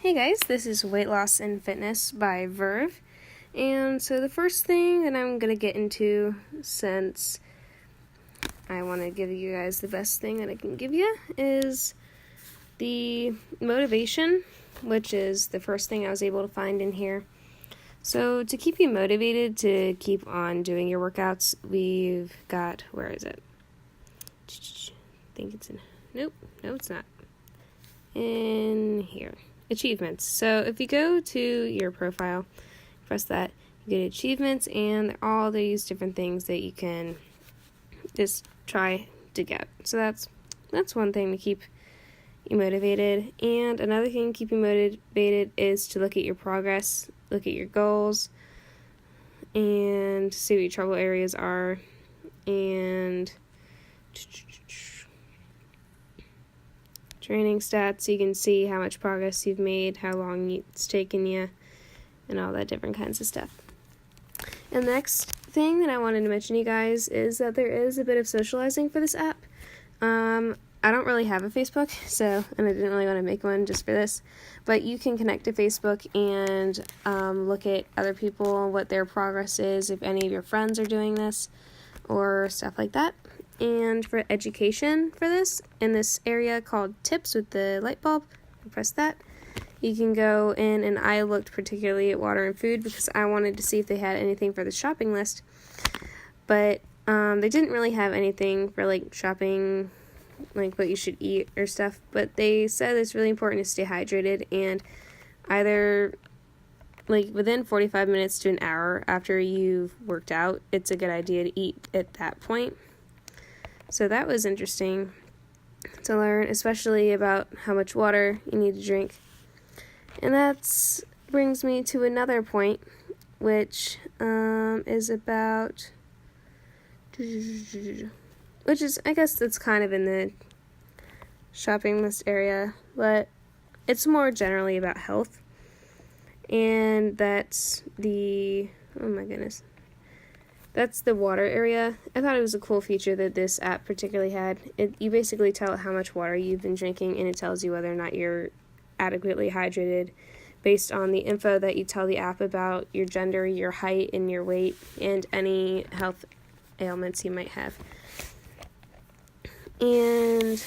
Hey guys, this is Weight Loss and Fitness by Verv. And so the first thing that I'm going to get into, since I want to give you guys the best thing that I can give you, is the motivation, which is the first thing I was able to find in here. So to keep you motivated to keep on doing your workouts, we've got, where is it? I think it's in, no, it's not. In here. Achievements. So if you go to your profile, press that, you get achievements, and all these different things that you can just try to get. So that's one thing to keep you motivated. And another thing to keep you motivated is to look at your progress, look at your goals, and see what your trouble areas are, and training stats, so you can see how much progress you've made, how long it's taken you, and all that different kinds of stuff. And the next thing that I wanted to mention to you guys is that there is a bit of socializing for this app. I don't really have a Facebook, and I didn't really want to make one just for this, but you can connect to Facebook and look at other people, what their progress is, if any of your friends are doing this, or stuff like that. And for education for this, in this area called tips with the light bulb, press that. You can go in, and I looked particularly at water and food because I wanted to see if they had anything for the shopping list. But they didn't really have anything for like shopping, like what you should eat or stuff. But they said it's really important to stay hydrated, and either like within 45 minutes to an hour after you've worked out, it's a good idea to eat at that point. So that was interesting to learn, especially about how much water you need to drink. And that brings me to another point, which is about, which is, I guess that's kind of in the shopping list area, but it's more generally about health. And that's the, oh my goodness. That's the water area. I thought it was a cool feature that this app particularly had. You basically tell it how much water you've been drinking, and it tells you whether or not you're adequately hydrated based on the info that you tell the app about your gender, your height, and your weight, and any health ailments you might have. And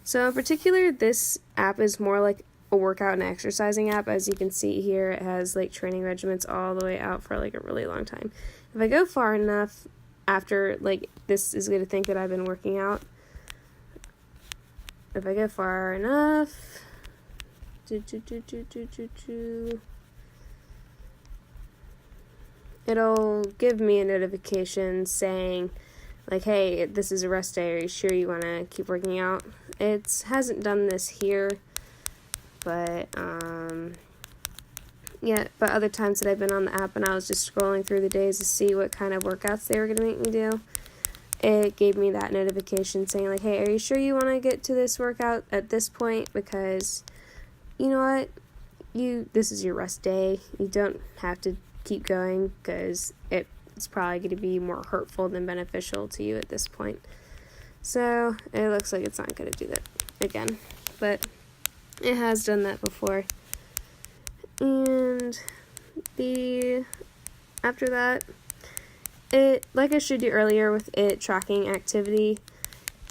so in particular, this app is more like a workout and exercising app. As you can see here, it has like training regimens all the way out for like a really long time. If I go far enough after, like, this is going to think that I've been working out. If I go far enough, it'll give me a notification saying, like, hey, this is a rest day. Are you sure you want to keep working out? It hasn't done this here, but, but other times that I've been on the app and I was just scrolling through the days to see what kind of workouts they were going to make me do, it gave me that notification saying, like, hey, are you sure you want to get to this workout at this point? Because, you know what, this is your rest day. You don't have to keep going because it's probably going to be more hurtful than beneficial to you at this point. So it looks like it's not going to do that again, but it has done that before. And after that, it, like I showed you earlier with it tracking activity,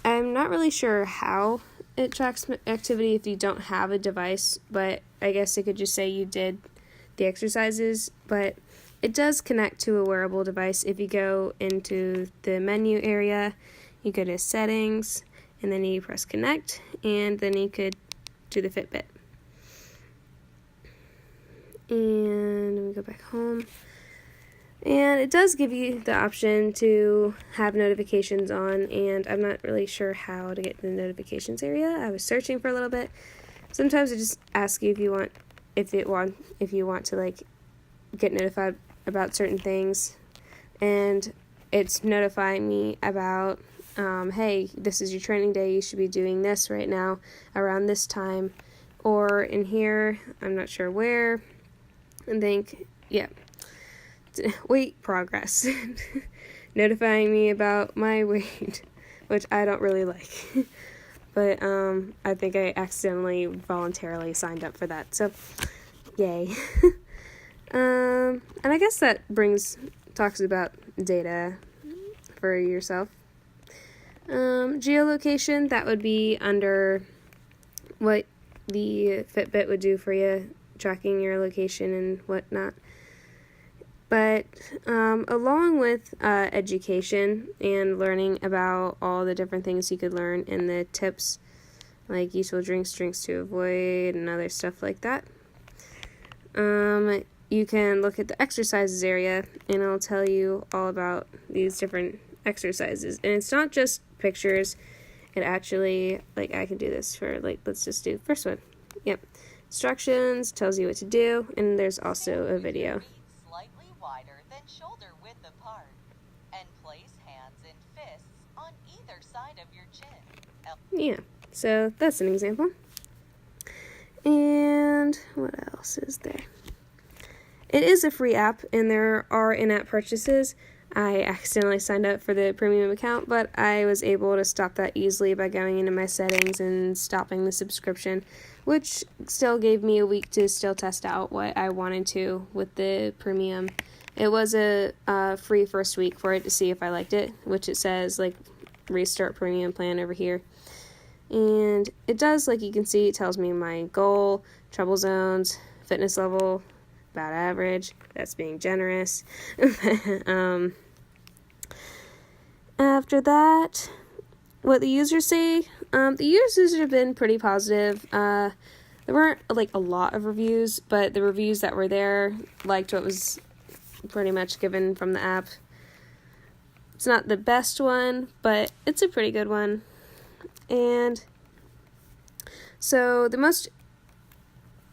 I'm not really sure how it tracks activity if you don't have a device, but I guess it could just say you did the exercises, but it does connect to a wearable device. If you go into the menu area, you go to settings, and then you press connect, and then you could do the Fitbit. And we go back home, and it does give you the option to have notifications on, and I'm not really sure how to get to the notifications area. I was searching for a little bit. Sometimes it just asks you if you want to like get notified about certain things, and it's notifying me about hey, this is your training day, you should be doing this right now around this time, or in here, I'm not sure where. And think, weight progress. Notifying me about my weight, which I don't really like. but I think I accidentally voluntarily signed up for that, so yay. And I guess that talks about data for yourself. Geolocation, that would be under what the Fitbit would do for you, tracking your location and whatnot. But along with education and learning about all the different things you could learn in the tips, like useful drinks to avoid, and other stuff like that, you can look at the exercises area, and it'll tell you all about these different exercises. And it's not just pictures. It actually, like, I can do this for, like, let's just do the first one. Yep. Instructions, tells you what to do, and there's also a video. Slightly wider than shoulder width apart, and place hands and fists on either side of your chin. Yeah, so that's an example. And what else is there? It is a free app, and there are in-app purchases. I accidentally signed up for the premium account, but I was able to stop that easily by going into my settings and stopping the subscription, which still gave me a week to still test out what I wanted to with the premium. It was a free first week for it to see if I liked it, which it says, like, restart premium plan over here. And it does, like you can see, it tells me my goal, trouble zones, fitness level, about average. That's being generous. After that, what the users say, the users have been pretty positive. There weren't like a lot of reviews, but the reviews that were there liked what was pretty much given from the app. It's not the best one, but it's a pretty good one. And so the most,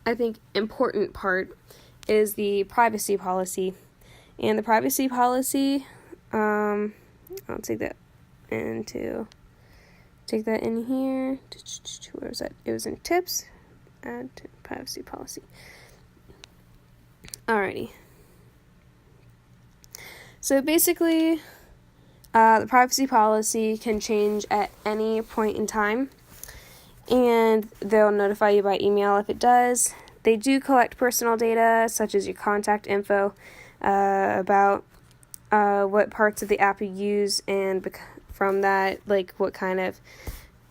I think, important part is the privacy policy. And the privacy policy, I'll take that in here. Where was that? It was in tips. Add to privacy policy. Alrighty. So basically, the privacy policy can change at any point in time, and they'll notify you by email if it does. They do collect personal data, such as your contact info, about what parts of the app you use, and from that, like, what kind of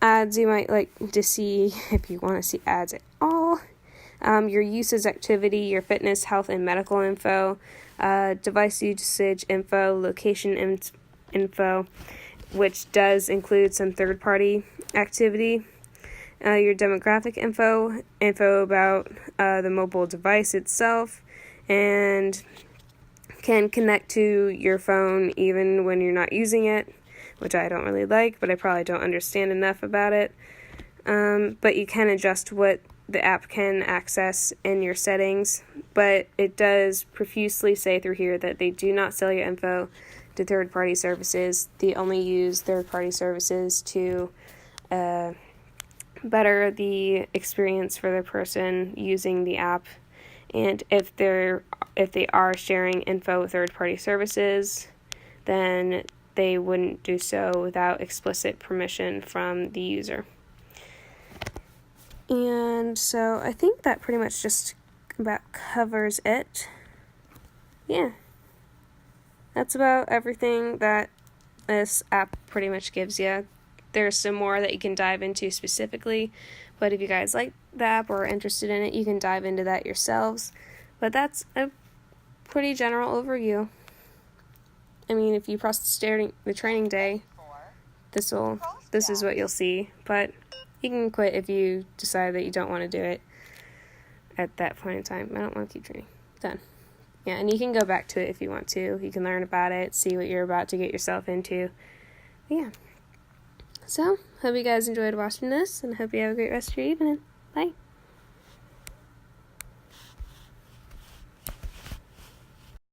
ads you might like to see, if you want to see ads at all. Your usage activity, your fitness, health, and medical info, device usage info, location info, which does include some third-party activity. Your demographic info about the mobile device itself, and can connect to your phone even when you're not using it, which I don't really like, but I probably don't understand enough about it. But you can adjust what the app can access in your settings, but it does profusely say through here that they do not sell your info to third-party services. They only use third-party services to better the experience for the person using the app. And if they are sharing info with third-party services, then they wouldn't do so without explicit permission from the user. And so I think that pretty much just about covers it. Yeah. That's about everything that this app pretty much gives you. There's some more that you can dive into specifically, but if you guys like the app or are interested in it, you can dive into that yourselves. But that's a pretty general overview. I mean, if you press the training day, this is what you'll see. But you can quit if you decide that you don't want to do it at that point in time. I don't want to keep training. Done. Yeah, and you can go back to it if you want to. You can learn about it, see what you're about to get yourself into. But yeah. So, hope you guys enjoyed watching this, and hope you have a great rest of your evening. Bye.